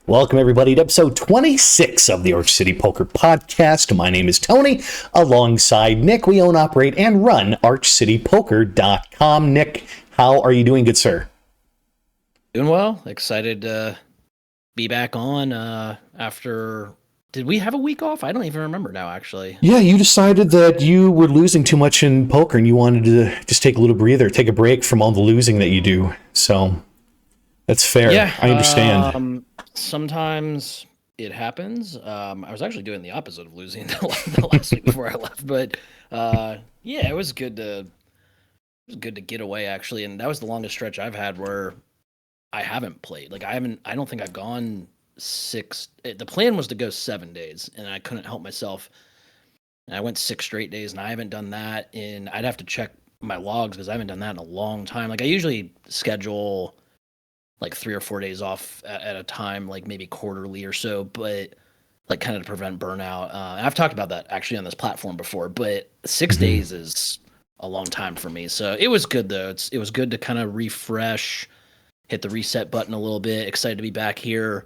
Welcome, everybody, to episode 26 of the Arch City Poker Podcast. My name is Tony. Alongside Nick, we own, operate, and run ArchCityPoker.com. Nick, how are you doing, good sir? Doing well. Excited to be back on after... Did we have a week off? I don't even remember now, actually. Yeah, you decided that you were losing too much in poker and you wanted to just take a little breather, take a break from all the losing that you do. So that's fair. Yeah, I understand. Sometimes it happens. I was actually doing the opposite of losing the last week before I left, but yeah, it was good to get away, actually, and that was the longest stretch I've had where I haven't played. Like I don't think I've gone the plan was to go 7 days, and I couldn't help myself. And I went 6 straight days, and I haven't done that I'd have to check my logs because I haven't done that in a long time. Like I usually schedule like 3 or 4 days off at a time, like maybe quarterly or so, but like kind of to prevent burnout. I've talked about that actually on this platform before, but 6 days is a long time for me. So it was good though. It was good to kind of refresh, hit the reset button a little bit. Excited to be back here.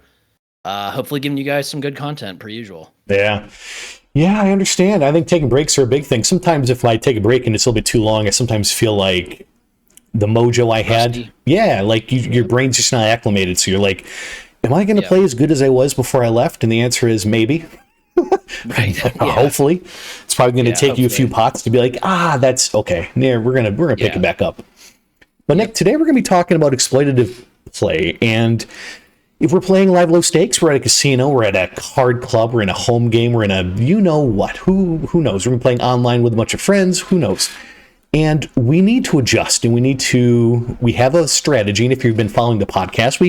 Hopefully giving you guys some good content per usual. Yeah, I understand. I think taking breaks are a big thing. Sometimes if I take a break and it's a little bit too long, I sometimes feel like the mojo I had. Yeah, like your brain's just not acclimated. So you're like, am I going to play as good as I was before I left? And the answer is maybe. Right. Hopefully. It's probably going to take you a few pots to be like, that's okay. Yeah, we're going to pick it back up. But Nick, today we're going to be talking about exploitative play. And if we're playing live low stakes, we're at a casino, we're at a card club, we're in a home game, we're in a you know what. Who knows? We're going to be playing online with a bunch of friends. Who knows? And we need to adjust, and we have a strategy. And if you've been following the podcast,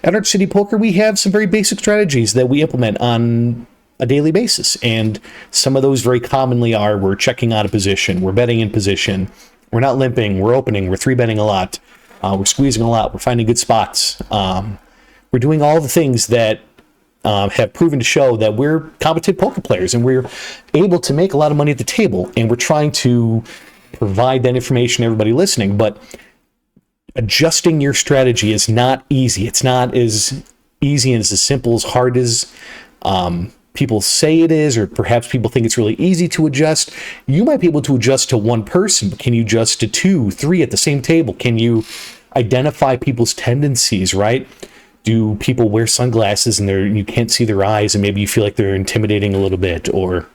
at Arch City Poker, we have some very basic strategies that we implement on a daily basis. And some of those very commonly are, we're checking out a position, we're betting in position, we're not limping, we're opening, we're 3-betting a lot, we're squeezing a lot, we're finding good spots. We're doing all the things that have proven to show that we're competent poker players, and we're able to make a lot of money at the table, and we're trying to provide that information to everybody listening. But adjusting your strategy is not easy. It's not as easy and as simple, as hard as people say it is, or perhaps people think it's really easy to adjust. You might be able to adjust to one person, but can you adjust to 2, 3 at the same table? Can you identify people's tendencies, right? Do people wear sunglasses and you can't see their eyes, and maybe you feel like they're intimidating a little bit, or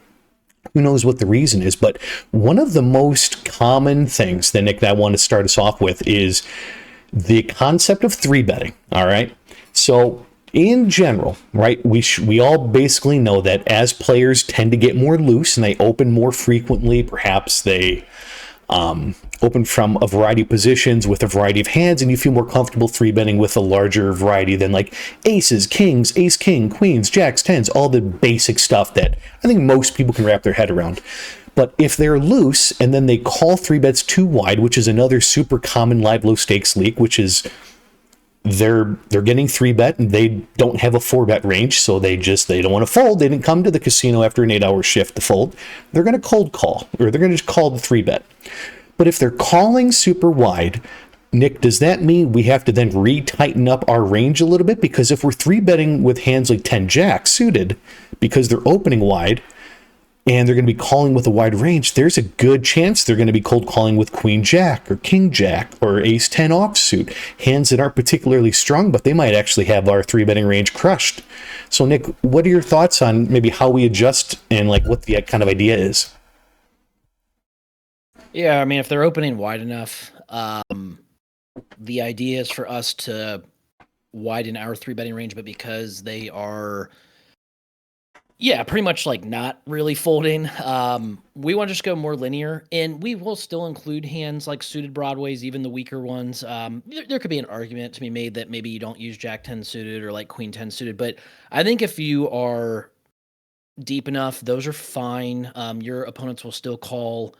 who knows what the reason is? But one of the most common things that, Nick, that I want to start us off with is the concept of 3-betting. All right. So in general, right, we all basically know that as players tend to get more loose and they open more frequently, perhaps they open from a variety of positions with a variety of hands, and you feel more comfortable 3-betting with a larger variety than like aces, kings, ace, king, queens, jacks, tens, all the basic stuff that I think most people can wrap their head around. But if they're loose and then they call 3-bets too wide, which is another super common live low stakes leak, which is they're getting 3-bet and they don't have a 4-bet range, so they don't want to fold. They didn't come to the casino after an 8-hour shift to fold. They're going to cold call, or they're going to just call the 3-bet. But if they're calling super wide, Nick, does that mean we have to then re-tighten up our range a little bit? Because if we're 3-betting with hands like 10 jack suited, because they're opening wide and they're going to be calling with a wide range, there's a good chance they're going to be cold calling with queen jack or king jack or ace 10 offsuit, hands that aren't particularly strong, but they might actually have our 3-betting range crushed. So Nick, what are your thoughts on maybe how we adjust and like what the kind of idea is? Yeah, I mean, if they're opening wide enough, the idea is for us to widen our 3-betting range, but because they are, pretty much like not really folding, we want to just go more linear, and we will still include hands like suited broadways, even the weaker ones. There could be an argument to be made that maybe you don't use jack 10 suited or like queen 10 suited, but I think if you are deep enough, those are fine. Your opponents will still call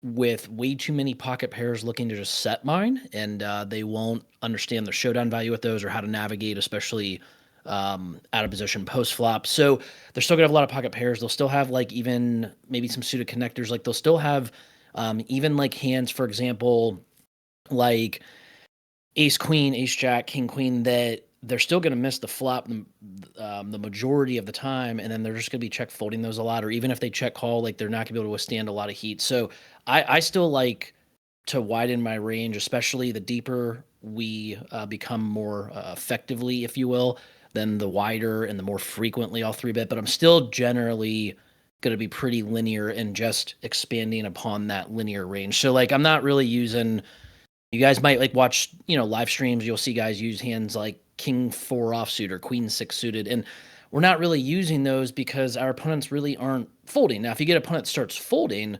with way too many pocket pairs looking to just set mine, and they won't understand the showdown value with those or how to navigate, especially out of position post flop. So they're still gonna have a lot of pocket pairs. They'll still have like even maybe some suited connectors. Like they'll still have even like hands, for example, like ace queen, ace jack, king queen, that they're still going to miss the flop the majority of the time, and then they're just going to be check folding those a lot, or even if they check call, like they're not going to be able to withstand a lot of heat. So I still like to widen my range, especially the deeper we become more effectively, if you will, then the wider and the more frequently I'll 3-bet. But I'm still generally going to be pretty linear and just expanding upon that linear range. So like I'm not really using. You guys might like watch, live streams. You'll see guys use hands like King 4 offsuit or Queen 6 suited, and we're not really using those because our opponents really aren't folding. Now, if you get an opponent that starts folding,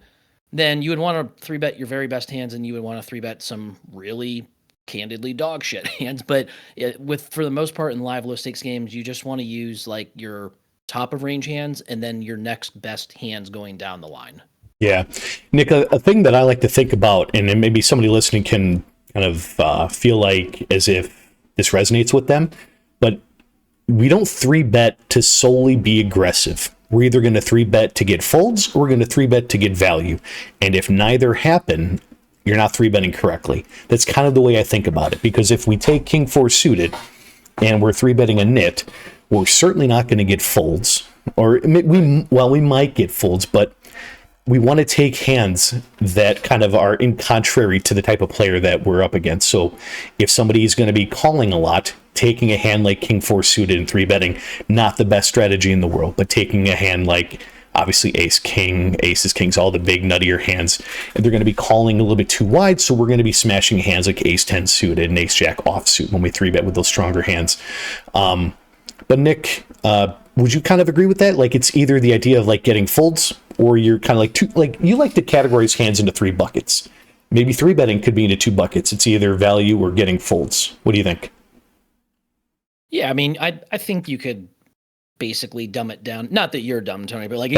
then you would want to 3-bet your very best hands, and you would want to 3-bet some really candidly dog shit hands. But for the most part in live low stakes games, you just want to use like your top of range hands and then your next best hands going down the line. Yeah. Nick, a thing that I like to think about, and then maybe somebody listening can kind of feel like as if this resonates with them, but we don't 3-bet to solely be aggressive. We're either going to 3-bet to get folds or we're going to 3-bet to get value. And if neither happen, you're not 3-betting correctly. That's kind of the way I think about it, because if we take King 4 suited and we're 3-betting a nit, we're certainly not going to get folds. Or we might get folds, but we want to take hands that kind of are in contrary to the type of player that we're up against. So if somebody is going to be calling a lot, taking a hand like King 4 suited and 3-betting, not the best strategy in the world, but taking a hand like obviously ace, king, aces, kings, all the big nuttier hands, and they're going to be calling a little bit too wide. So we're going to be smashing hands like ace 10 suited and ace jack offsuit when we 3-bet with those stronger hands. But Nick, would you kind of agree with that? Like it's either the idea of like getting folds, or you're kind of like you like to categorize hands into 3 buckets. Maybe 3-betting could be into 2 buckets. It's either value or getting folds. What do you think? Yeah, I mean, I think you could basically dumb it down. Not that you're dumb, Tony, but like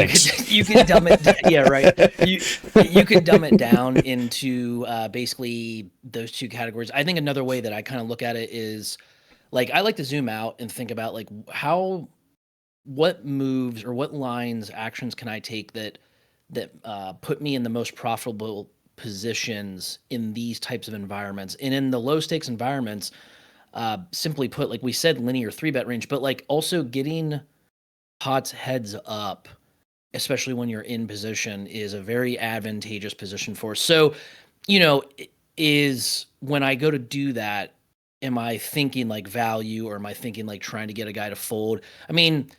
you could dumb it. Yeah, right. You could dumb it down into basically those 2 categories. I think another way that I kind of look at it is like I like to zoom out and think about like what moves or what lines, actions can I take that put me in the most profitable positions in these types of environments. And in the low stakes environments, simply put, like we said, linear 3-bet range, but like also getting pots heads up, especially when you're in position, is a very advantageous position for us. So, is when I go to do that, am I thinking like value, or am I thinking like trying to get a guy to fold? I mean,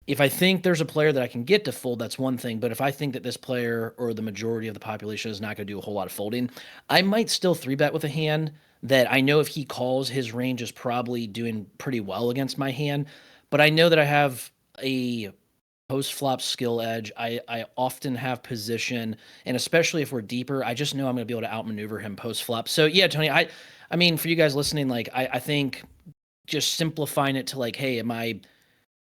if I think there's a player that I can get to fold, that's one thing. But if I think that this player or the majority of the population is not going to do a whole lot of folding, I might still 3-bet with a hand that I know if he calls, his range is probably doing pretty well against my hand. But I know that I have a post-flop skill edge. I often have position, and especially if we're deeper, I just know I'm going to be able to outmaneuver him post-flop. So yeah, Tony, I mean, for you guys listening, like I think just simplifying it to like, hey, am I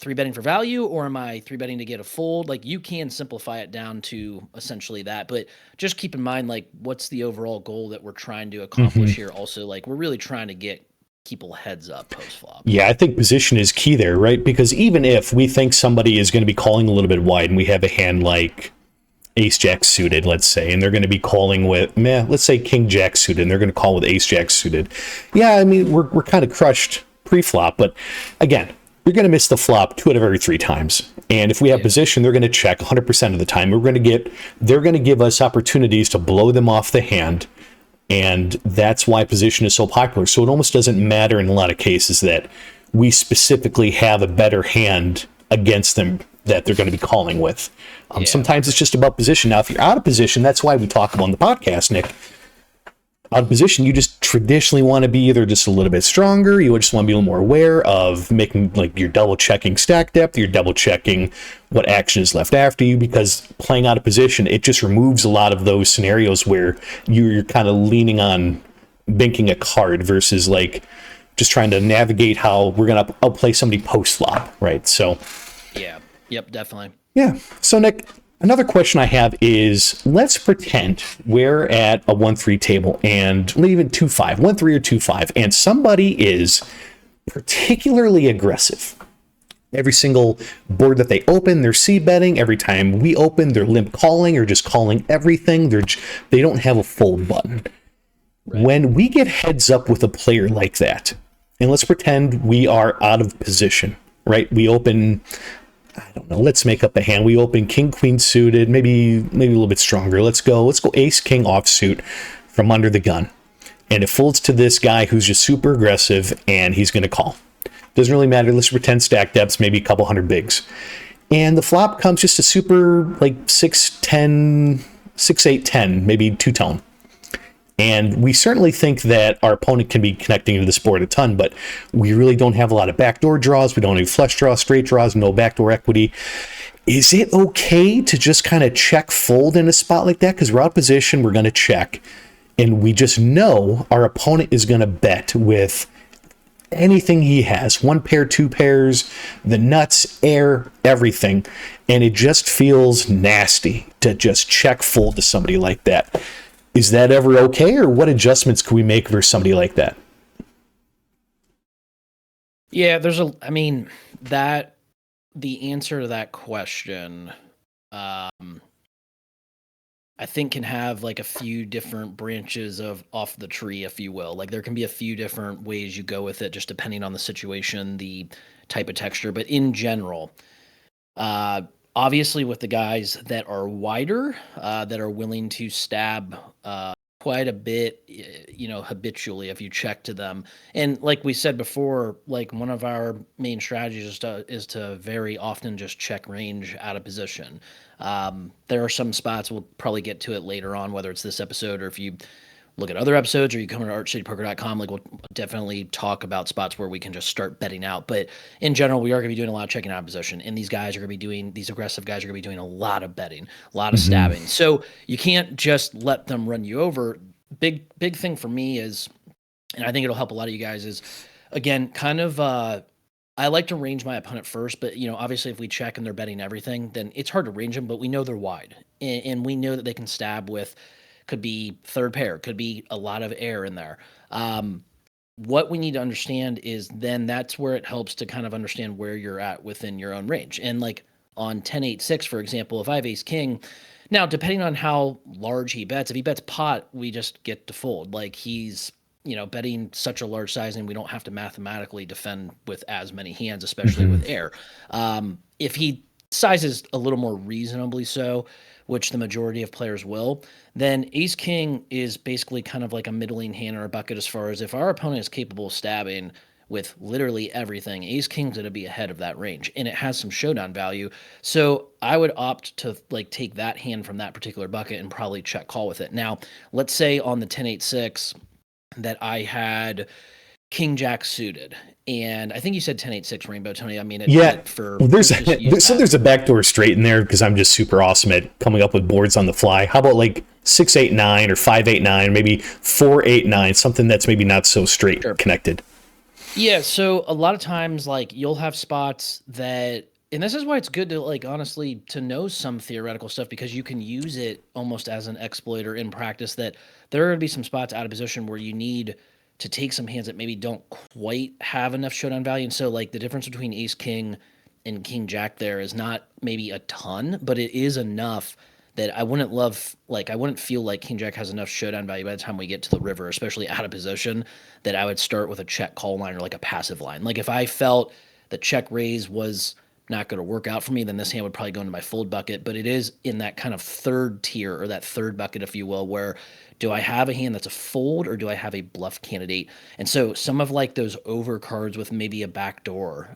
3-betting for value, or am I 3-betting to get a fold? Like you can simplify it down to essentially that, but just keep in mind, like, what's the overall goal that we're trying to accomplish here? Also, like, we're really trying to get people heads up post flop. Yeah, I think position is key there, right? Because even if we think somebody is going to be calling a little bit wide, and we have a hand like ace jack suited, let's say, and they're going to be calling with, let's say king jack suited, and they're going to call with ace jack suited. Yeah, I mean, we're kind of crushed pre-flop, but again, you're going to miss the flop 2 out of every 3 times. And if we have position, they're going to check 100% of the time. They're going to give us opportunities to blow them off the hand. And that's why position is so popular. So it almost doesn't matter in a lot of cases that we specifically have a better hand against them that they're going to be calling with. Sometimes it's just about position. Now, if you're out of position, that's why we talk about on the podcast, Nick. Out of position, you just traditionally want to be either just a little bit stronger, you just want to be a little more aware of making, like, you're double checking stack depth, you're double checking what action is left after you, because playing out of position, it just removes a lot of those scenarios where you're kind of leaning on banking a card versus like just trying to navigate how we're going to outplay somebody post flop, right? So yep, definitely. Yeah. So Nick, another question I have is, let's pretend we're at a 1-3 table, and even 2-5, 1-3 or 2-5, and somebody is particularly aggressive. Every single board that they open, they're c-betting. Every time we open, they're limp calling or just calling everything. They don't have a fold button. Right. When we get heads up with a player like that, and let's pretend we are out of position, right? We open, I don't know, let's make up a hand. We open king, queen suited, maybe a little bit stronger. Let's go ace, king offsuit from under the gun. And it folds to this guy who's just super aggressive, and he's going to call. Doesn't really matter. Let's pretend stack depths, maybe a couple hundred bigs. And the flop comes just a super, like 6-10, 6-8-10, maybe two-tone. And we certainly think that our opponent can be connecting to this board a ton, but we really don't have a lot of backdoor draws. We don't have flush draws, straight draws, no backdoor equity. Is it okay to just kind of check fold in a spot like that? Because we're out of position, we're going to check. And we just know our opponent is going to bet with anything he has. One pair, two pairs, the nuts, air, everything. And it just feels nasty to just check fold to somebody like that. Is that ever okay? Or what adjustments can we make for somebody like that? Yeah, the answer to that question, I think can have like a few different branches off the tree, if you will. Like there can be a few different ways you go with it, just depending on the situation, the type of texture. But in general, obviously with the guys that are wider, that are willing to stab quite a bit, habitually if you check to them. And like we said before, like one of our main strategies is to very often just check range out of position. There are some spots, we'll probably get to it later on, whether it's this episode or if you look at other episodes or you come to archcitypoker.com, like we'll definitely talk about spots where we can just start betting out. But in general, we are going to be doing a lot of checking out of position. And these aggressive guys are going to be doing a lot of betting, a lot of stabbing. So you can't just let them run you over. Big thing for me is, and I think it'll help a lot of you guys, is again, kind of, I like to range my opponent first, but obviously if we check and they're betting everything, then it's hard to range them, but we know they're wide and we know that they can stab with, could be third pair, could be a lot of air in there. What we need to understand is then that's where it helps to kind of understand where you're at within your own range. And like on 10-8-6, for example, if I have ace king, now depending on how large he bets, if he bets pot, we just get to fold. Like he's, betting such a large size and we don't have to mathematically defend with as many hands, especially with air. If he sizes a little more reasonably so, which the majority of players will, then ace king is basically kind of like a middling hand or a bucket as far as if our opponent is capable of stabbing with literally everything, ace king's going to be ahead of that range and it has some showdown value. So I would opt to like take that hand from that particular bucket and probably check call with it. Now, let's say on the 10-8-6 that I had king jack suited, and I think you said 10-8-6 rainbow, Tony. I mean, there's a backdoor straight in there because I'm just super awesome at coming up with boards on the fly. How about like 6-8-9 or 5-8-9, maybe 4-8-9, something that's maybe not so straight connected. Yeah, so a lot of times like you'll have spots that, and this is why it's good to like honestly to know some theoretical stuff, because you can use it almost as an exploiter in practice, that there are going to be some spots out of position where you need to take some hands that maybe don't quite have enough showdown value. And so like the difference between ace king and king jack there is not maybe a ton, but it is enough that I wouldn't feel like king jack has enough showdown value by the time we get to the river, especially out of position, that I would start with a check call line or like a passive line. Like if I felt the check raise was not going to work out for me, then this hand would probably go into my fold bucket. But it is in that kind of third tier, or that third bucket, if you will, where do I have a hand that's a fold or do I have a bluff candidate? And so some of like those over cards with maybe a backdoor,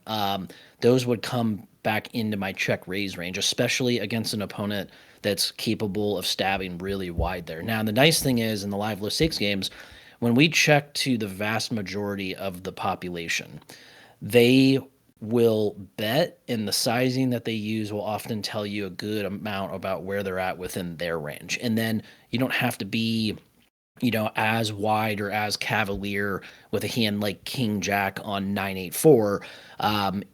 those would come back into my check raise range, especially against an opponent that's capable of stabbing really wide there. Now, the nice thing is in the live low stakes games, when we check to the vast majority of the population, they will bet, and the sizing that they use will often tell you a good amount about where they're at within their range. And then you don't have to be, as wide or as cavalier with a hand like king jack on 9-8-4.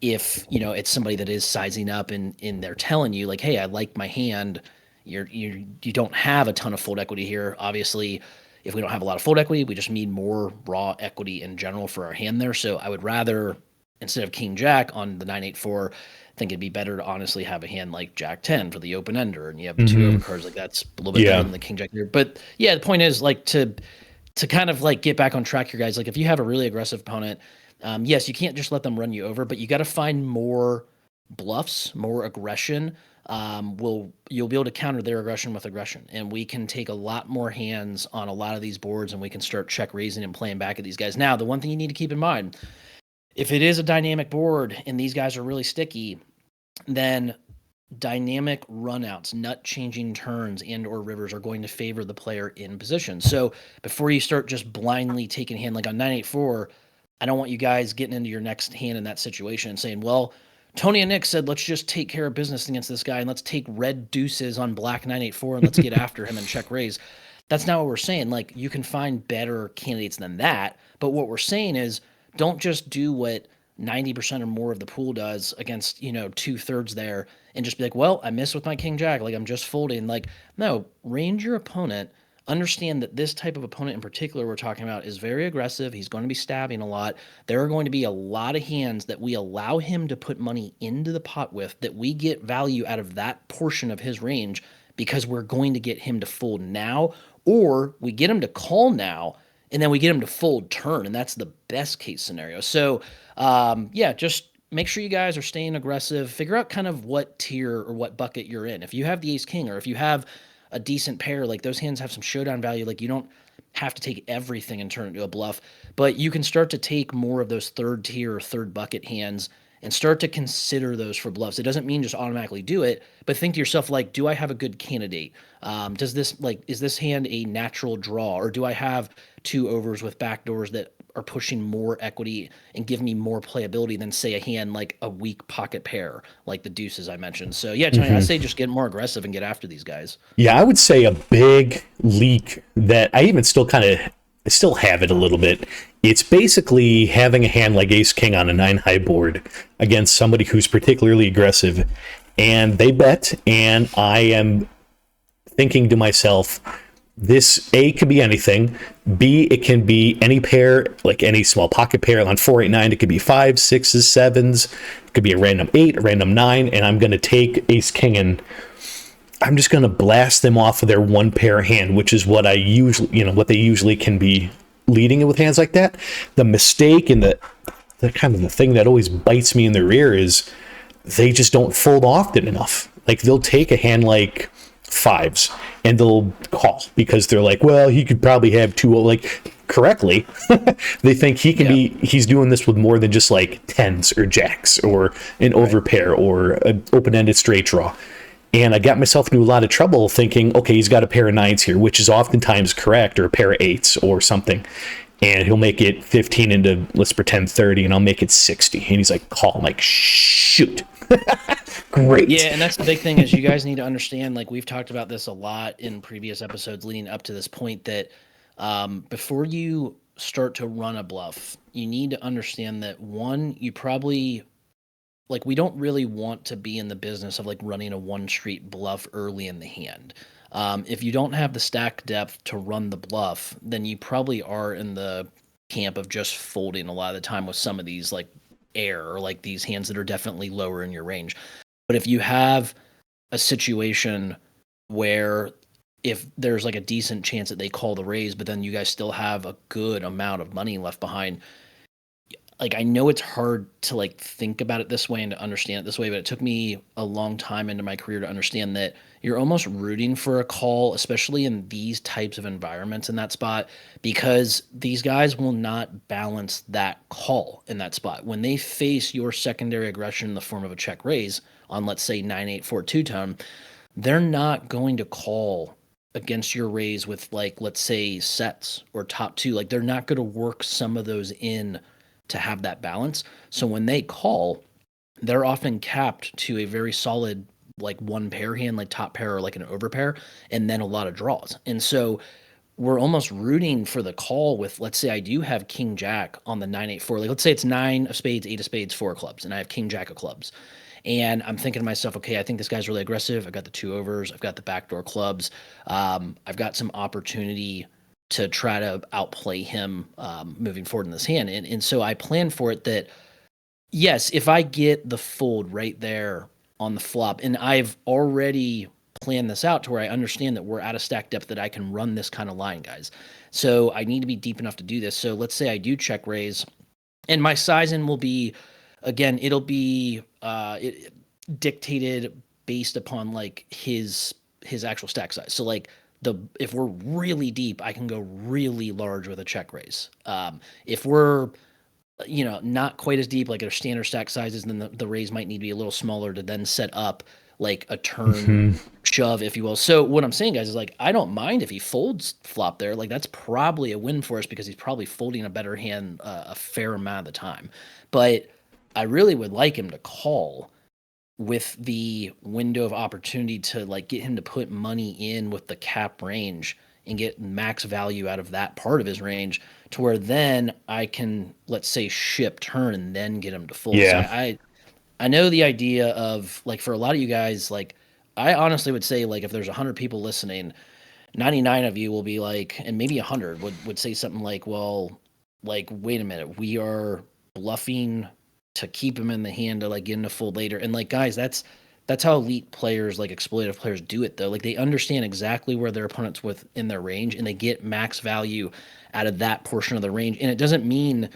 If, it's somebody that is sizing up and they're telling you like, hey, I like my hand. You don't have a ton of fold equity here. Obviously, if we don't have a lot of fold equity, we just need more raw equity in general for our hand there. So I would rather, instead of king jack on the 9-8-4, I think it'd be better to honestly have a hand like jack 10 for the open ender, and you have two overcards, like that's a little bit better than the king jack here. But yeah, the point is like to kind of like get back on track here, guys. Like if you have a really aggressive opponent, Yes, you can't just let them run you over, but you got to find more bluffs, more aggression. You'll be able to counter their aggression with aggression, and we can take a lot more hands on a lot of these boards, and we can start check raising and playing back at these guys. Now, the one thing you need to keep in mind, if it is a dynamic board and these guys are really sticky, then dynamic runouts, nut changing turns, and or rivers are going to favor the player in position. So before you start just blindly taking a hand like on 984, I don't want you guys getting into your next hand in that situation and saying, well, Tony and Nick said let's just take care of business against this guy and let's take red deuces on black 984 and let's get after him and check raise. That's not what we're saying. Like, you can find better candidates than that, but what we're saying is don't just do what 90% or more of the pool does against, 2/3 there and just be like, well, I missed with my king jack. Like, I'm just folding. Like, no, range your opponent. Understand that this type of opponent in particular we're talking about is very aggressive. He's going to be stabbing a lot. There are going to be a lot of hands that we allow him to put money into the pot with that we get value out of that portion of his range because we're going to get him to fold now, or we get him to call now and then we get him to fold turn, and that's the best case scenario. So yeah, just make sure you guys are staying aggressive. Figure out kind of what tier or what bucket you're in. If you have the ace king, or if you have a decent pair, like those hands have some showdown value. Like, you don't have to take everything and turn it into a bluff, but you can start to take more of those third tier or third bucket hands and start to consider those for bluffs. It doesn't mean just automatically do it, but think to yourself, like, do I have a good candidate? Is this hand a natural draw, or do I have two overs with backdoors that are pushing more equity and give me more playability than, say, a hand like a weak pocket pair, like the deuces I mentioned? So yeah, Tony, I say just get more aggressive and get after these guys. Yeah, I would say a big leak that I even still have it a little bit. It's basically having a hand like ace king on a 9 high board against somebody who's particularly aggressive, and they bet, and I am thinking to myself, this A could be anything. B, it can be any pair, like any small pocket pair on 489. It could be 5s, 6s, 7s. It could be a random 8, a random 9, and I'm going to take ace king and I'm just going to blast them off of their one pair hand, which is what I usually, what they usually can be leading with hands like that. The mistake and the kind of the thing that always bites me in the rear is they just don't fold often enough. Like, they'll take a hand like 5s and they'll call because they're like, well, he could probably have two, like, correctly. They think he can he's doing this with more than just like 10s or jacks or an overpair or an open-ended straight draw. And I got myself into a lot of trouble thinking, okay, he's got a pair of 9s here, which is oftentimes correct, or a pair of 8s or something. And he'll make it 15 into, let's pretend, 30, and I'll make it 60. And he's like, call. I'm like, shoot. Great. Yeah, and that's the big thing is you guys need to understand, like, we've talked about this a lot in previous episodes leading up to this point, that before you start to run a bluff, you need to understand that, one, you probably... like, we don't really want to be in the business of like running a one street bluff early in the hand. If you don't have the stack depth to run the bluff, then you probably are in the camp of just folding a lot of the time with some of these like air, or like these hands that are definitely lower in your range. But if you have a situation where if there's like a decent chance that they call the raise, but then you guys still have a good amount of money left behind, like, I know it's hard to like think about it this way and to understand it this way, but it took me a long time into my career to understand that you're almost rooting for a call, especially in these types of environments in that spot, because these guys will not balance that call in that spot. When they face your secondary aggression in the form of a check raise on, let's say, 9-8-4 two-tone, they're not going to call against your raise with, like, let's say, sets or top two. Like, they're not going to work some of those in to have that balance. So when they call, they're often capped to a very solid, like, one pair hand, like top pair or like an overpair, and then a lot of draws. And so we're almost rooting for the call with, let's say I do have king jack on the 9-8-4. Like, let's say it's 9 of spades, 8 of spades, 4 of clubs, and I have king jack of clubs. And I'm thinking to myself, okay, I think this guy's really aggressive. I've got the 2 overs. I've got the backdoor clubs. I've got some opportunity to try to outplay him moving forward in this hand. And so I plan for it that, yes, if I get the fold right there on the flop, and I've already planned this out to where I understand that we're at a stack depth that I can run this kind of line, guys. So I need to be deep enough to do this. So let's say I do check raise And my sizing will be, again, it'll be dictated based upon like his actual stack size. So like if we're really deep, I can go really large with a check raise. If we're not quite as deep, like our standard stack sizes, then the raise might need to be a little smaller to then set up like a turn shove, if you will. So what I'm saying, guys, is like I don't mind if he folds flop there. Like that's probably a win for us because he's probably folding a better hand a fair amount of the time. But I really would like him to call with the window of opportunity to like get him to put money in with the cap range and get max value out of that part of his range to where then I can, let's say, ship turn and then get him to fold. Yeah. So I know the idea of like for a lot of you guys, like I honestly would say like if there's 100 people listening, 99 of you will be like, and maybe 100 would say something like, well, like, wait a minute, we are bluffing to keep him in the hand to like get him to fold later. And like, guys, that's how elite players, like exploitative players, do it though. Like they understand exactly where their opponent's within their range and they get max value out of that portion of the range. And it doesn't mean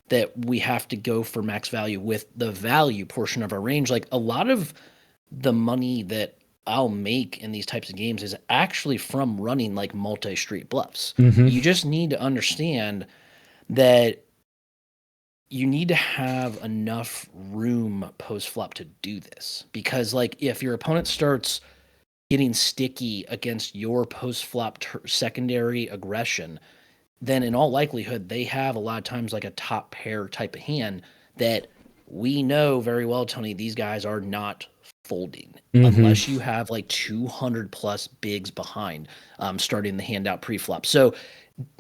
that we have to go for max value with the value portion of our range. Like a lot of the money that I'll make in these types of games is actually from running like multi-street bluffs. You just need to understand that you need to have enough room post flop to do this, because like if your opponent starts getting sticky against your post flop secondary aggression, then in all likelihood they have a lot of times like a top pair type of hand that we know very well, Tony, these guys are not folding unless you have like 200 plus bigs behind starting the hand out pre-flop. So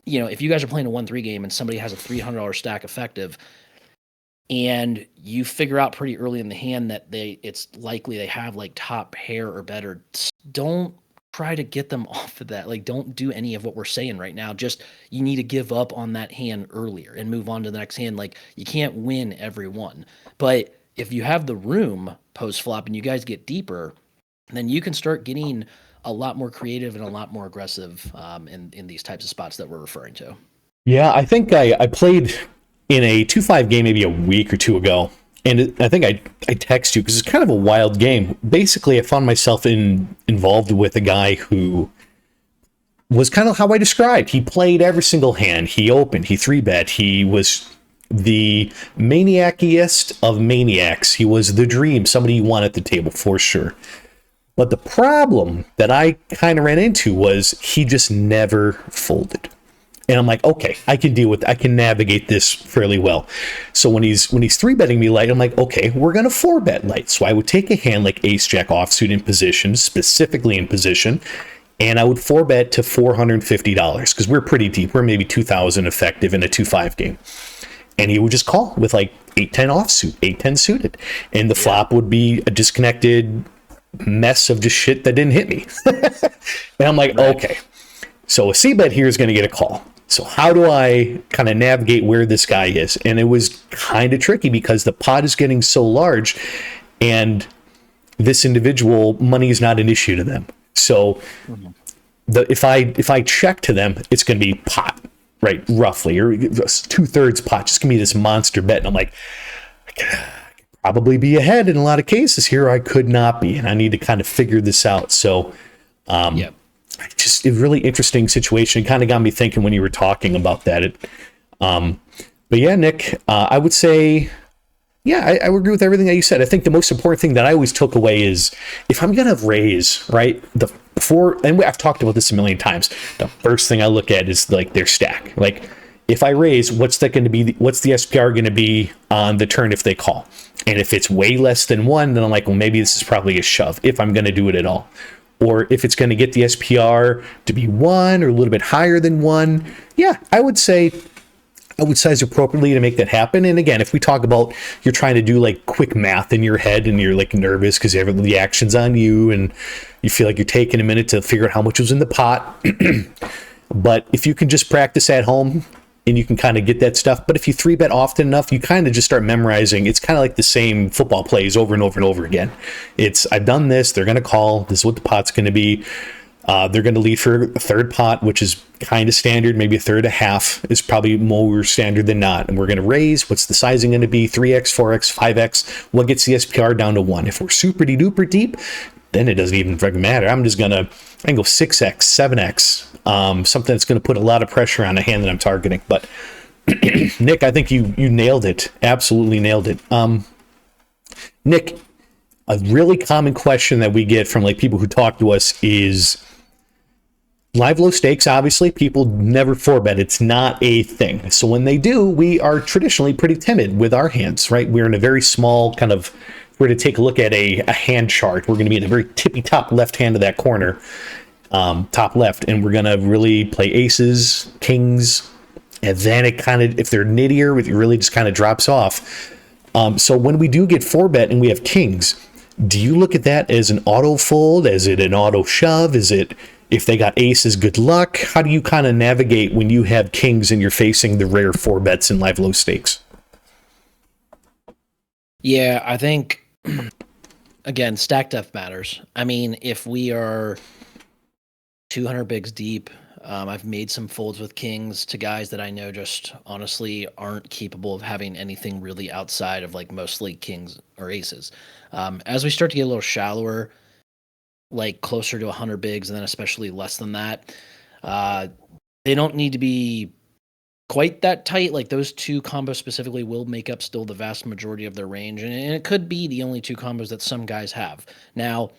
if you guys are playing a 1-3 game and somebody has a $300 stack effective and you figure out pretty early in the hand that it's likely they have like top pair or better, don't try to get them off of that. Like don't do any of what we're saying right now. Just you need to give up on that hand earlier and move on to the next hand. Like you can't win every one. But if you have the room post flop and you guys get deeper, then you can start getting a lot more creative and a lot more aggressive in these types of spots that we're referring to. Yeah, I think I played in a 2-5 game maybe a week or two ago, and I think I text you because it's kind of a wild game. Basically, I found myself involved with a guy who was kind of how I described. He played every single hand. He opened, he 3-bet, he was the maniaciest of maniacs. He was the dream, somebody you want at the table for sure. But the problem that I kind of ran into was he just never folded. And I'm like, okay, I can navigate this fairly well. So when he's 3-betting me light, I'm like, okay, we're going to 4-bet light. So I would take a hand like ace jack offsuit in position, specifically in position, and I would 4-bet to $450 because we're pretty deep. We're maybe 2,000 effective in a 2-5 game. And he would just call with like 8-10 offsuit, 8-10 suited. And the flop would be a disconnected mess of just shit that didn't hit me. And I'm like, okay, so a C-bet here is going to get a call. So how do I kind of navigate where this guy is? And it was kind of tricky because the pot is getting so large and this individual, money is not an issue to them. So if I check to them, it's going to be pot, right? Roughly, or 2/3 pot. Just give me this monster bet. And I'm like, I could probably be ahead in a lot of cases here. I could not be. And I need to kind of figure this out. So, just a really interesting situation. It kind of got me thinking when you were talking about that. But yeah, Nick, I would say, I would agree with everything that you said. I think the most important thing that I always took away is if I'm going to raise, right, and I've talked about this a million times, the first thing I look at is like their stack. Like if I raise, what's the SPR going to be on the turn if they call? And if it's way less than 1, then I'm like, well, maybe this is probably a shove if I'm going to do it at all. Or if it's going to get the SPR to be 1 or a little bit higher than 1, I would say I would size appropriately to make that happen. And again, if we talk about you're trying to do like quick math in your head and you're like nervous because the action's on you and you feel like you're taking a minute to figure out how much was in the pot. But if you can just practice at home and you can kind of get that stuff. But if you 3-bet often enough, you kind of just start memorizing. It's kind of like the same football plays over and over and over again. I've done this. They're going to call. This is what the pot's going to be. They're going to lead for a third pot, which is kind of standard. Maybe a third, a half is probably more standard than not. And we're going to raise. What's the sizing going to be? 3x, 4x, 5x. What gets the SPR down to 1? If we're super duper deep, then it doesn't even fucking matter. I can go 6x, 7x, something that's going to put a lot of pressure on the hand that I'm targeting. But Nick, I think you nailed it. Absolutely nailed it. Nick, a really common question that we get from like people who talk to us is live low stakes. Obviously, people never 4-bet. It's not a thing. So when they do, we are traditionally pretty timid with our hands, right? We're in a very small kind of, we're to take a look at a hand chart. We're going to be in the very tippy top left hand of that corner, top left, and we're going to really play aces, kings, and then it kind of, if they're nittier, it really just kind of drops off. So when we do get 4-bet and we have kings, do you look at that as an auto fold? Is it an auto shove? Is it, if they got aces, good luck? How do you kind of navigate when you have kings and you're facing the rare 4-bets in live low stakes? Yeah, I think, again, stack depth matters. I mean, if we are 200 bigs deep, I've made some folds with kings to guys that I know just honestly aren't capable of having anything really outside of like mostly kings or aces. As we start to get a little shallower, like closer to 100 bigs, and then especially less than that, they don't need to be quite that tight. Like those two combos specifically will make up still the vast majority of their range, and it could be the only two combos that some guys have. Now,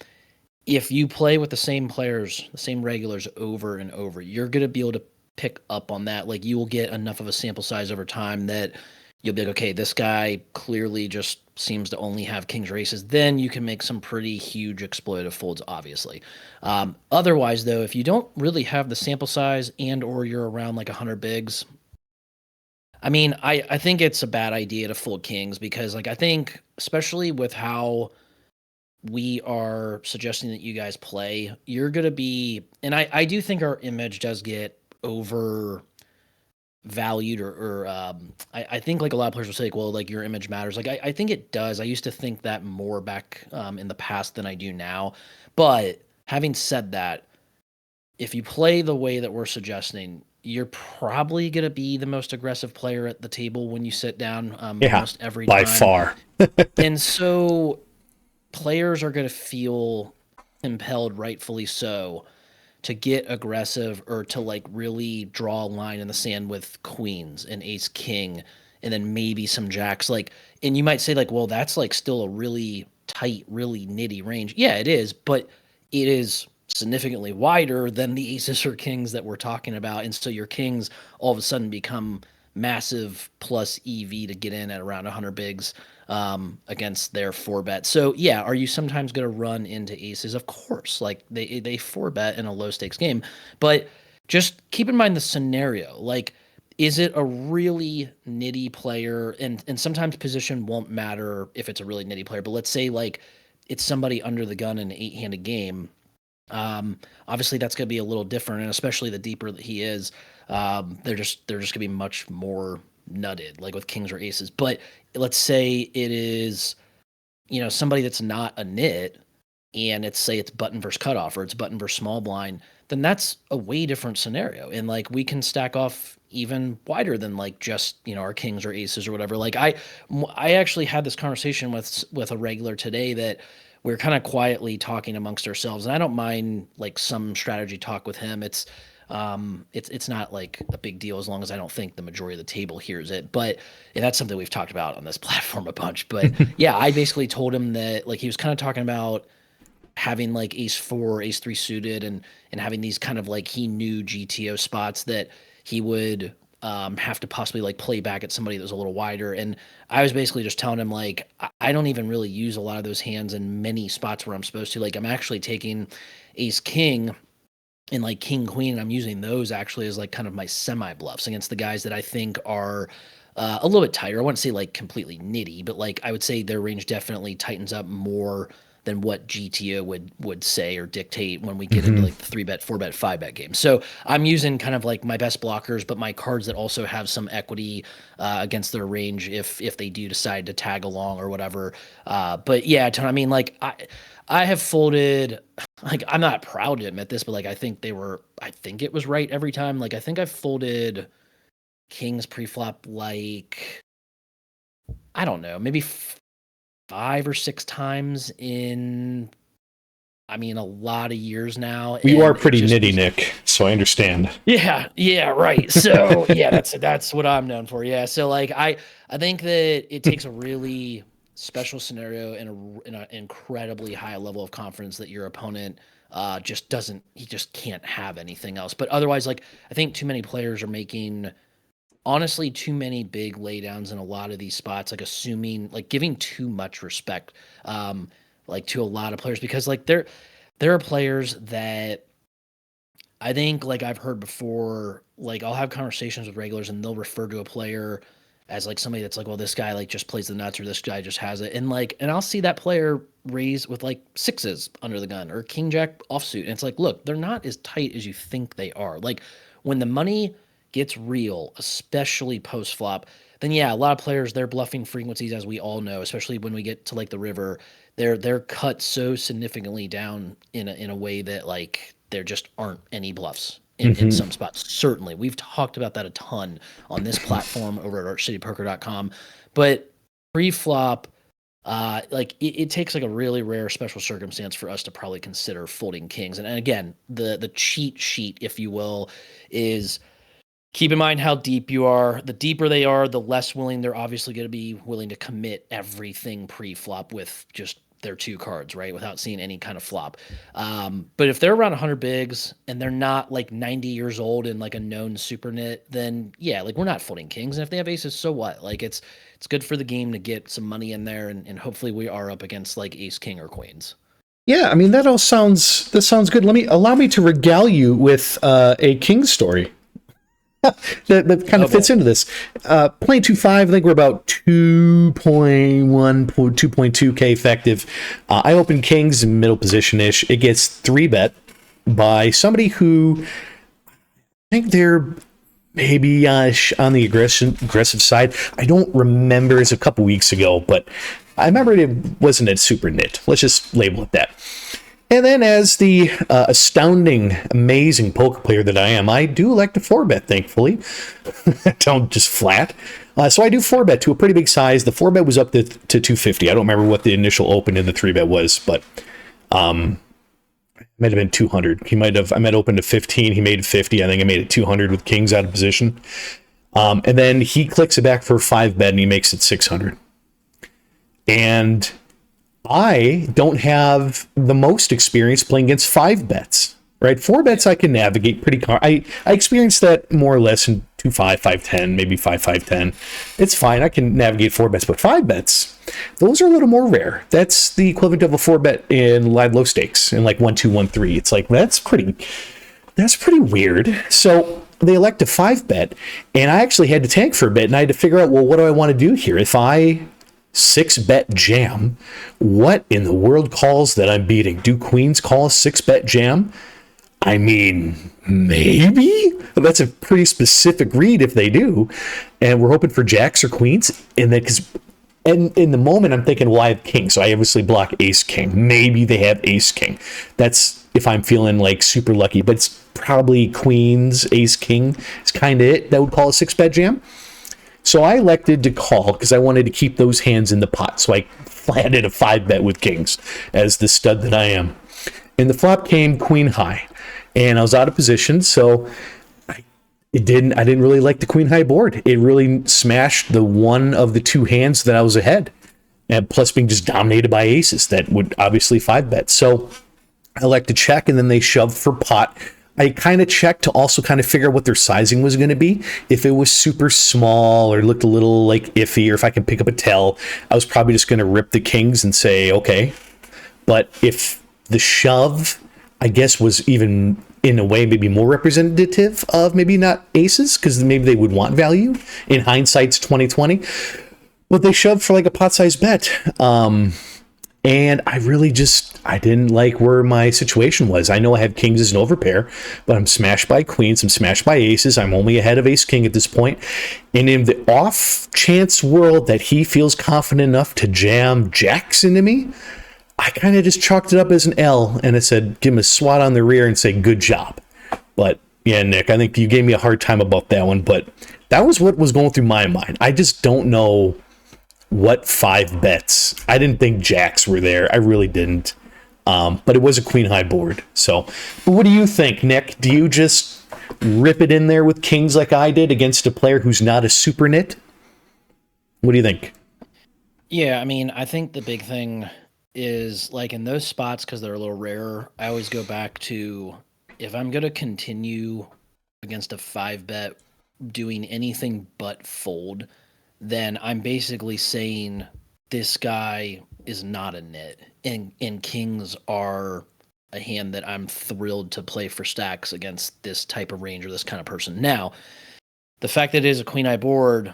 if you play with the same players, the same regulars over and over, you're going to be able to pick up on that. Like you will get enough of a sample size over time that you'll be like, okay, this guy clearly just seems to only have kings or aces. Then you can make some pretty huge exploitive folds, obviously. Otherwise, though, if you don't really have the sample size and or you're around like 100 bigs, I mean, I think it's a bad idea to fold kings because, like, I think, especially with how we are suggesting that you guys play, you're going to be, and I do think our image does get over valued I think like a lot of players will say, like, well, like your image matters. Like, I think it does. I used to think that more back in the past than I do now. But having said that, if you play the way that we're suggesting, you're probably going to be the most aggressive player at the table when you sit down Yeah, almost every by time. far. And so players are going to feel compelled, rightfully so, to get aggressive or to like really draw a line in the sand with queens and ace king and then maybe some jacks. Like, and you might say like, well, that's like still a really tight, really nitty range. Yeah, it is, but it is significantly wider than the aces or kings that we're talking about. And so your kings all of a sudden become massive plus EV to get in at around 100 bigs against their 4-bet. So yeah, are you sometimes going to run into aces? Of course, like they 4-bet in a low stakes game, but just keep in mind the scenario. Like, is it a really nitty player? And sometimes position won't matter if it's a really nitty player. But let's say like it's somebody under the gun in an 8-handed game. Obviously that's going to be a little different, and especially the deeper that he is, they're just going to be much more nutted, like with kings or aces. But let's say it is, somebody that's not a nit, and it's button versus cutoff or it's button versus small blind, then that's a way different scenario. And like we can stack off even wider than like just our kings or aces or whatever. Like I actually had this conversation with a regular today that we're kind of quietly talking amongst ourselves, and I don't mind like some strategy talk with him. It's not like a big deal as long as I don't think the majority of the table hears it. But that's something we've talked about on this platform a bunch. But yeah, I basically told him that like he was kind of talking about having like ace 4, ace 3 suited and having these kind of like he knew GTO spots that he would have to possibly like play back at somebody that was a little wider. And I was basically just telling him like I don't even really use a lot of those hands in many spots where I'm supposed to. Like I'm actually taking ace king and like king queen, and I'm using those actually as like kind of my semi bluffs against the guys that I think are a little bit tighter. I wouldn't say like completely nitty, but like I would say their range definitely tightens up more than what GTO would say or dictate when we get into like the 3-bet, 4-bet, 5-bet games. So I'm using kind of like my best blockers, but my cards that also have some equity against their range if they do decide to tag along or whatever. But yeah, I mean, like I have folded, like I'm not proud to admit this, but like I think it was right every time. Like I think I've folded kings pre-flop like, I don't know, maybe 5 or 6 times in, I mean, a lot of years now. You are pretty nitty, Nick, so I understand. Yeah, right. So yeah, that's what I'm known for. Yeah, so like I think that it takes a really special scenario in an incredibly high level of confidence that your opponent he just can't have anything else. But otherwise, like I think too many players are making honestly too many big laydowns in a lot of these spots, like assuming, like giving too much respect like to a lot of players, because like there are players that I think, like I've heard before, like I'll have conversations with regulars and they'll refer to a player as like somebody that's like, well, this guy like just plays the nuts, or this guy just has it. And I'll see that player raise with like 6s under the gun or king jack offsuit. And it's like, look, they're not as tight as you think they are. Like when the money gets real, especially post flop, then yeah, a lot of players, they're bluffing frequencies, as we all know, especially when we get to like the river. They're cut so significantly down in a way that like there just aren't any bluffs in some spots. Certainly, we've talked about that a ton on this platform over at archcitypoker.com. But pre-flop, like it takes like a really rare special circumstance for us to probably consider folding kings. And again, the cheat sheet, if you will, is keep in mind how deep you are. The deeper they are, the less willing they're obviously going to be willing to commit everything pre-flop with just their 2 cards, right? Without seeing any kind of flop. But if they're around 100 bigs and they're not like 90 years old and like a known super nit, then yeah, like we're not folding kings. And if they have aces, so what? Like it's good for the game to get some money in there, and hopefully we are up against like ace, king, or queens. Yeah, I mean that sounds good. Allow me to regale you with a king story. that kind of fits into this. Playing 2.5, I think we're about 2.1, 2.2k effective. I open kings in middle position-ish. It gets 3-bet by somebody who I think they're maybe on the aggressive side. I don't remember. It's a couple weeks ago, but I remember it wasn't a super nit. Let's just label it that. And then as the astounding, amazing poker player that I am, I do like to 4-bet, thankfully. Don't just flat. So I do 4-bet to a pretty big size. The 4-bet was up to 250. I don't remember what the initial open in the 3-bet was, but it might have been 200. I might open to 15. He made it 50. I think I made it 200 with kings out of position. And then he clicks it back for a 5-bet and he makes it 600. And I don't have the most experience playing against 5-bets, right? 4-bets I can navigate pretty. I experienced that more or less in 2.5, 5.10, maybe 5.10. It's fine. I can navigate 4-bets, but 5-bets, those are a little more rare. That's the equivalent of a 4-bet in live low stakes in like 1-2, 1-3. It's like that's pretty weird. So they elect a 5-bet, and I actually had to tank for a bit, and I had to figure out, well, what do I want to do here? If I 6-bet jam, what in the world calls that I'm beating? Do queens call a 6-bet jam? I mean, maybe. That's a pretty specific read if they do. And we're hoping for jacks or queens. And then, and in the moment, I'm thinking, well, I have king, so I obviously block ace king. Maybe they have ace king. That's if I'm feeling like super lucky. But it's probably queens, ace king. It's kind of it that would call a 6-bet jam. So I elected to call because I wanted to keep those hands in the pot. So I flatted a 5-bet with kings as the stud that I am. And the flop came queen high. And I was out of position, so I didn't really like the queen high board. It really smashed the one of the 2 hands that I was ahead. And plus being just dominated by aces that would obviously 5-bet. So I elected check, and then they shoved for pot. I kind of checked to also kind of figure out what their sizing was going to be. If it was super small or looked a little like iffy, or if I can pick up a tell, I was probably just going to rip the kings and say, okay. But if the shove, I guess, was even in a way maybe more representative of maybe not aces, because maybe they would want value. In hindsight's 2020. But they shoved for like a pot-sized bet. And I didn't like where my situation was. I know I have kings as an overpair, but I'm smashed by queens, I'm smashed by aces. I'm only ahead of ace king at this point. And in the off chance world that he feels confident enough to jam jacks into me, I kind of just chalked it up as an L, and I said, give him a swat on the rear and say, good job. But yeah, Nick, I think you gave me a hard time about that one, but that was what was going through my mind. I just don't know what 5 bets. I didn't think jacks were there. I really didn't. But it was a queen high board. So, but what do you think, Nick? Do you just rip it in there with kings like I did against a player who's not a super nit? What do you think? Yeah, I mean, I think the big thing is like in those spots because they're a little rarer. I always go back to if I'm gonna continue against a 5 bet doing anything but fold, then I'm basically saying this guy is not a nit, and kings are a hand that I'm thrilled to play for stacks against this type of range or this kind of person. Now, the fact that it is a queen eye board,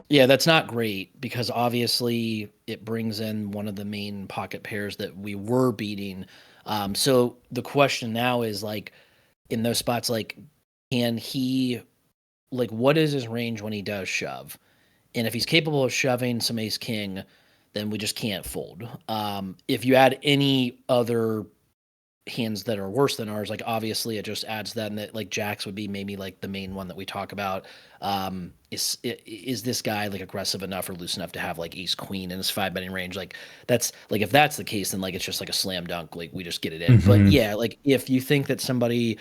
yeah, that's not great because obviously it brings in one of the main pocket pairs that we were beating. So the question now is like in those spots, like, can he, like, what is his range when he does shove? And if he's capable of shoving some ace king, then we just can't fold. If you add any other hands that are worse than ours, like obviously it just adds that, and that like jacks would be maybe like the main one that we talk about. Is this guy like aggressive enough or loose enough to have like ace queen in his 5 betting range? Like that's like if that's the case, then like it's just like a slam dunk. Like we just get it in. But yeah, like if you think that somebody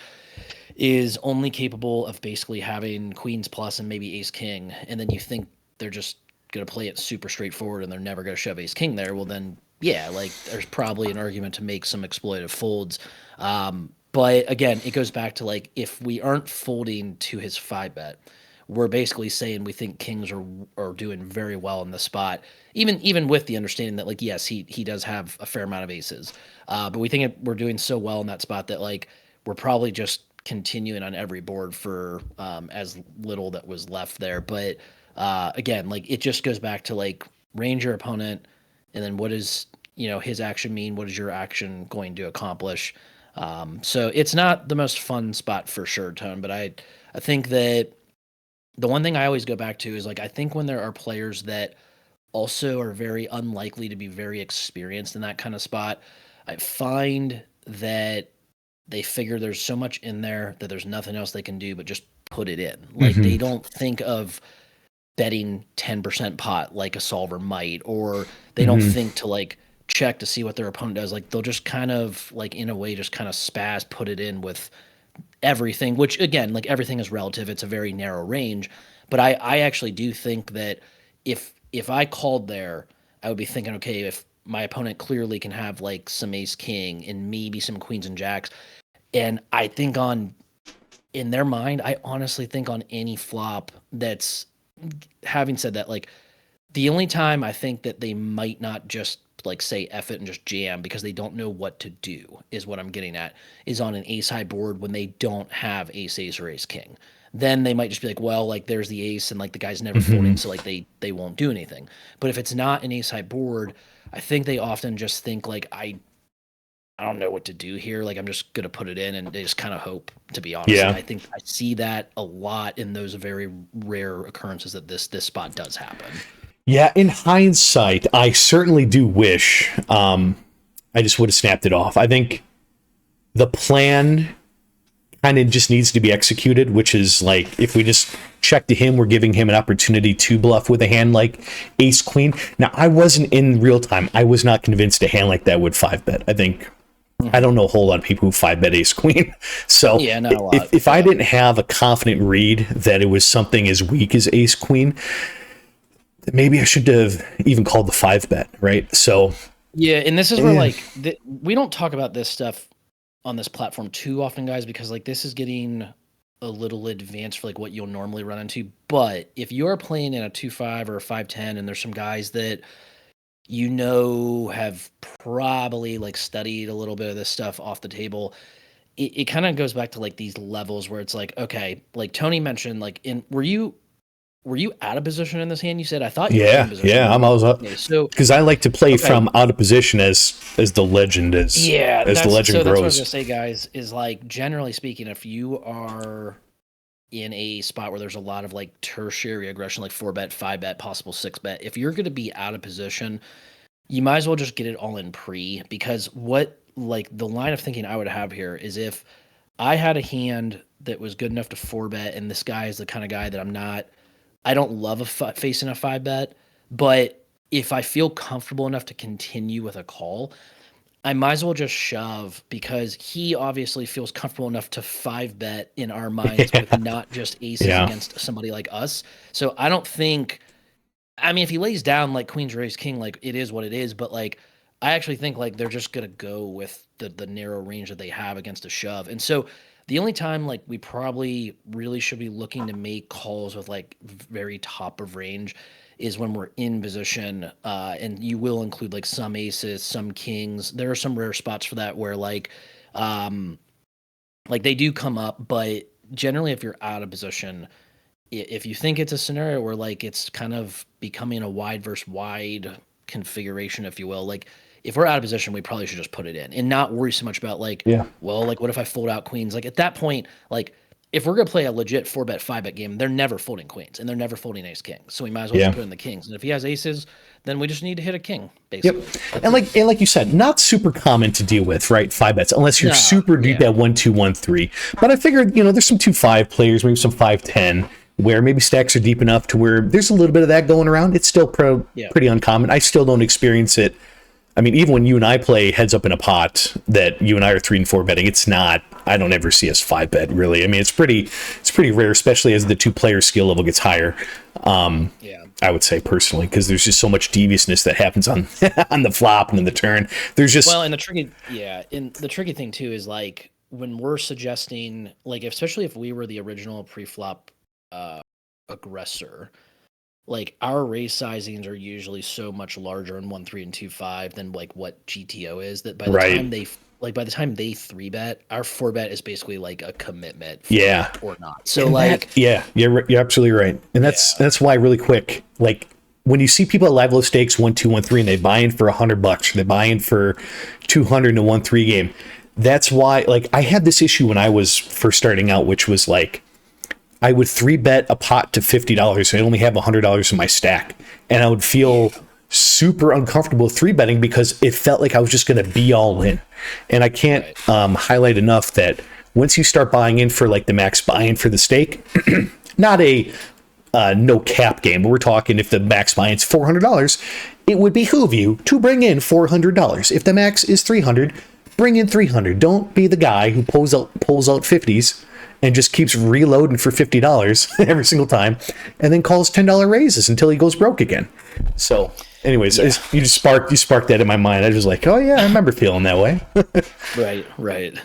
is only capable of basically having queens plus and maybe ace king, and then you think they're just going to play it super straightforward and they're never going to shove ace king there, well then yeah, like there's probably an argument to make some exploitive folds. But again, it goes back to like if we aren't folding to his 5 bet, we're basically saying we think kings are doing very well in the spot, even with the understanding that like yes, he does have a fair amount of aces, but we think we're doing so well in that spot that like we're probably just continuing on every board for as little that was left there. But again, like it just goes back to like range your opponent, and then what is his action mean? What is your action going to accomplish? So it's not the most fun spot for sure, Tone. But I think that the one thing I always go back to is like I think when there are players that also are very unlikely to be very experienced in that kind of spot, I find that they figure there's so much in there that there's nothing else they can do but just put it in. Like they don't think of betting 10% pot like a solver might, or they don't think to like check to see what their opponent does. Like they'll just kind of like in a way just kind of spaz put it in with everything, which again, like everything is relative. It's a very narrow range. But I actually do think that if I called there, I would be thinking, okay, if my opponent clearly can have like some ace king and maybe some queens and jacks, and I think on in their mind, I honestly think on any flop that's having said that, like the only time I think that they might not just like say F it and just jam because they don't know what to do is what I'm getting at, is on an ace high board when they don't have ace ace or ace king. Then they might just be like, well, like there's the ace and like the guy's never folding, so like they won't do anything. But if it's not an ace high board, I think they often just think like I don't know what to do here. Like I'm just gonna put it in and they just kind of hope, to be honest. Yeah. And I think I see that a lot in those very rare occurrences that this spot does happen. Yeah, in hindsight, I certainly do wish I just would have snapped it off. I think the plan kind of just needs to be executed, which is like if we just check to him, we're giving him an opportunity to bluff with a hand like ace queen. Now, I wasn't in real time. I was not convinced a hand like that would 5-bet. I think I don't know a whole lot of people who 5-bet ace queen. So yeah, not a lot. If I didn't have a confident read that it was something as weak as ace queen, maybe I should have even called the 5-bet, right? So yeah, and this is where like we don't talk about this stuff on this platform too often, guys, because like this is getting a little advanced for like what you'll normally run into. But if you're playing in a 2-5 or a 5-10 and there's some guys that have probably like studied a little bit of this stuff off the table, it kind of goes back to like these levels where it's like, okay, like Tony mentioned, like were you were you out of position in this hand? You said I thought you were in position. Yeah, I'm always up. Okay, so because I like to play from out of position as the legend as the legend that's grows. what I was gonna say, guys. Is like generally speaking, if you are in a spot where there's a lot of like tertiary aggression, like 4-bet, 5-bet, possible 6-bet, if you're gonna be out of position, you might as well just get it all in pre, because what like the line of thinking I would have here is if I had a hand that was good enough to 4-bet, and this guy is the kind of guy that I don't love facing a 5-bet, but if I feel comfortable enough to continue with a call, I might as well just shove, because he obviously feels comfortable enough to 5-bet in our minds with not just aces against somebody like us. So I don't think, I mean, if he lays down like queens or ace king, like it is what it is, but like I actually think like they're just gonna go with the narrow range that they have against a shove. And so the only time like we probably really should be looking to make calls with like very top of range is when we're in position, and you will include like some aces, some kings. There are some rare spots for that where like they do come up, but generally if you're out of position, if you think it's a scenario where like it's kind of becoming a wide versus wide configuration, if you will, like if we're out of position, we probably should just put it in and not worry so much about like, well, like what if I fold out queens? Like at that point, like if we're gonna play a legit 4-bet, 5-bet game, they're never folding queens and they're never folding ace king. So we might as well just put in the kings. And if he has aces, then we just need to hit a king, basically. And like you said, not super common to deal with, right? 5-bets, unless you're super deep at 1-2, 1-3. But I figured, there's some 2-5 players, maybe some 5-10, where maybe stacks are deep enough to where there's a little bit of that going around. It's still pretty uncommon. I still don't experience it. I mean, even when you and I play heads up in a pot that you and I are 3 and 4 betting, it's not, I don't ever see us 5-bet really. I mean, it's pretty rare, especially as the 2-player skill level gets higher. I would say personally, because there's just so much deviousness that happens on on the flop and in the turn. There's just, well, and the tricky thing too is like when we're suggesting, like, especially if we were the original pre-flop aggressor, like our raise sizings are usually so much larger in 1-3 and 2-5 than like what GTO is, that by the time they 3-bet, our 4-bet is basically like a commitment or not. So and like you're absolutely right. And that's why, really quick, like when you see people at live low stakes 1-2, 1-3 and they buy in for $100, they buy in for 200 in a 1-3 game. That's why, like, I had this issue when I was first starting out, which was like I would 3-bet a pot to $50, so I only have $100 in my stack, and I would feel super uncomfortable 3-betting because it felt like I was just going to be all in. And I can't highlight enough that once you start buying in for like the max buy-in for the stake, not a no cap game, but we're talking if the max buy-in's $400, it would behoove you to bring in $400. If the max is $300, bring in $300. Don't be the guy who pulls out 50s and just keeps reloading for $50 every single time, and then calls $10 raises until he goes broke again. So, anyways, you sparked that in my mind. I was like, oh yeah, I remember feeling that way. Right.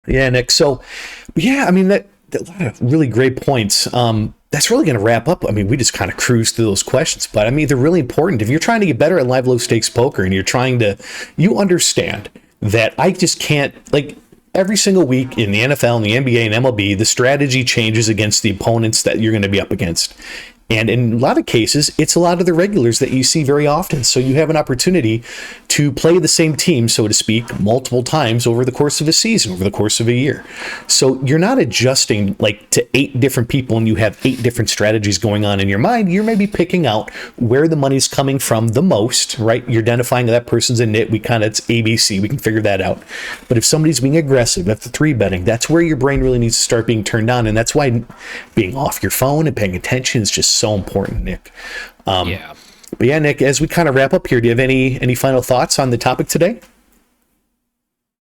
Yeah, Nick. So, yeah, I mean that a lot of really great points. That's really going to wrap up. I mean, we just kind of cruised through those questions, but I mean, they're really important. If you're trying to get better at live low stakes poker and you understand that I just can't, like, every single week in the NFL and the NBA and MLB, the strategy changes against the opponents that you're going to be up against. And in a lot of cases, it's a lot of the regulars that you see very often. So you have an opportunity to play the same team, so to speak, multiple times over the course of a season, over the course of a year. So you're not adjusting like to 8 different people and you have 8 different strategies going on in your mind. You're maybe picking out where the money's coming from the most, right? You're identifying that person's a nit. It's ABC. We can figure that out. But if somebody's being aggressive at the 3-betting, that's where your brain really needs to start being turned on. And that's why being off your phone and paying attention is just so important, Nick. But yeah, Nick, as we kind of wrap up here, do you have any final thoughts on the topic today?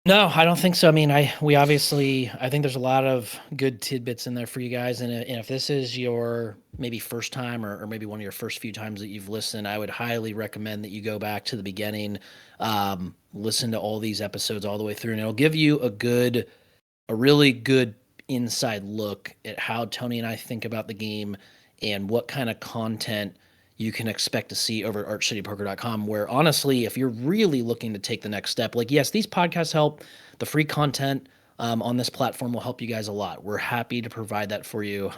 No, I don't think so. I mean, I think there's a lot of good tidbits in there for you guys. And if this is your maybe first time or maybe one of your first few times that you've listened, I would highly recommend that you go back to the beginning, listen to all these episodes all the way through, and it'll give you a really good inside look at how Tony and I think about the game and what kind of content you can expect to see over at archcitypoker.com, where honestly, if you're really looking to take the next step, like, yes, these podcasts help, the free content, on this platform will help you guys a lot. We're happy to provide that for you.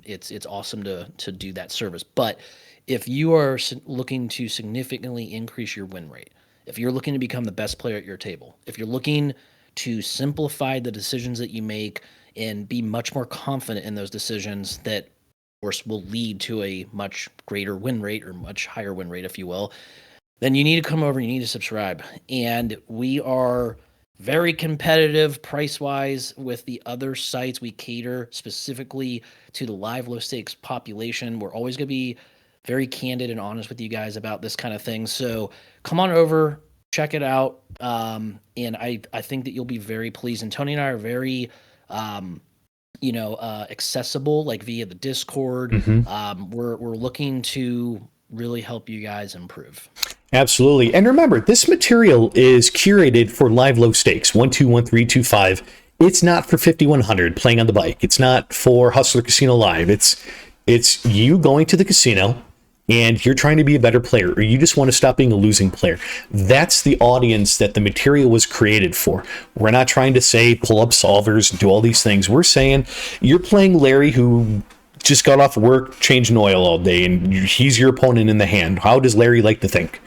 It's awesome to do that service. But if you are looking to significantly increase your win rate, if you're looking to become the best player at your table, if you're looking to simplify the decisions that you make and be much more confident in those decisions that, of course, will lead to a much greater win rate or much higher win rate, if you will, then you need to come over, you need to subscribe. And we are very competitive price-wise with the other sites. We cater specifically to the live low stakes population. We're always going to be very candid and honest with you guys about this kind of thing. So come on over, check it out. And I think that you'll be very pleased. And Tony and I are very, accessible, like via the Discord. We're looking to really help you guys improve. Absolutely. And remember, this material is curated for live low stakes, 1, 2, 1, 3, 2, 5. It's not for 5100 playing on the bike. It's not for Hustler Casino Live. It's you going to the casino and you're trying to be a better player, or you just want to stop being a losing player. That's the audience that the material was created for. We're not trying to say pull up solvers and do all these things. We're saying you're playing Larry, who just got off work, changing oil all day, and he's your opponent in the hand. How does Larry like to think?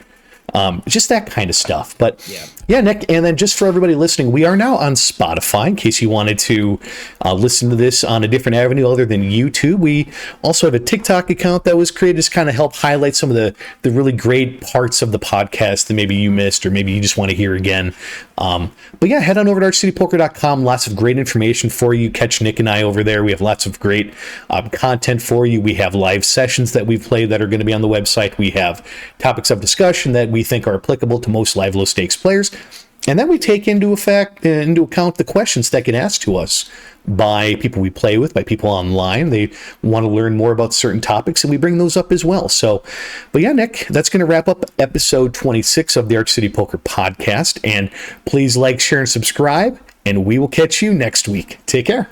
Just that kind of stuff. But yeah, Nick, and then just for everybody listening, we are now on Spotify in case you wanted to listen to this on a different avenue other than YouTube. We also have a TikTok account that was created to kind of help highlight some of the really great parts of the podcast that maybe you missed or maybe you just want to hear again. But yeah, head on over to archcitypoker.com. Lots of great information for you. Catch Nick and I over there. We have lots of great content for you. We have live sessions that we've played that are going to be on the website. We have topics of discussion that we think are applicable to most live low stakes players. And then we take into account the questions that get asked to us by people we play with, by people online. They want to learn more about certain topics, and we bring those up as well. So, but yeah, Nick, that's going to wrap up episode 26 of the Arch City Poker Podcast. And please like, share, and subscribe, and we will catch you next week. Take care.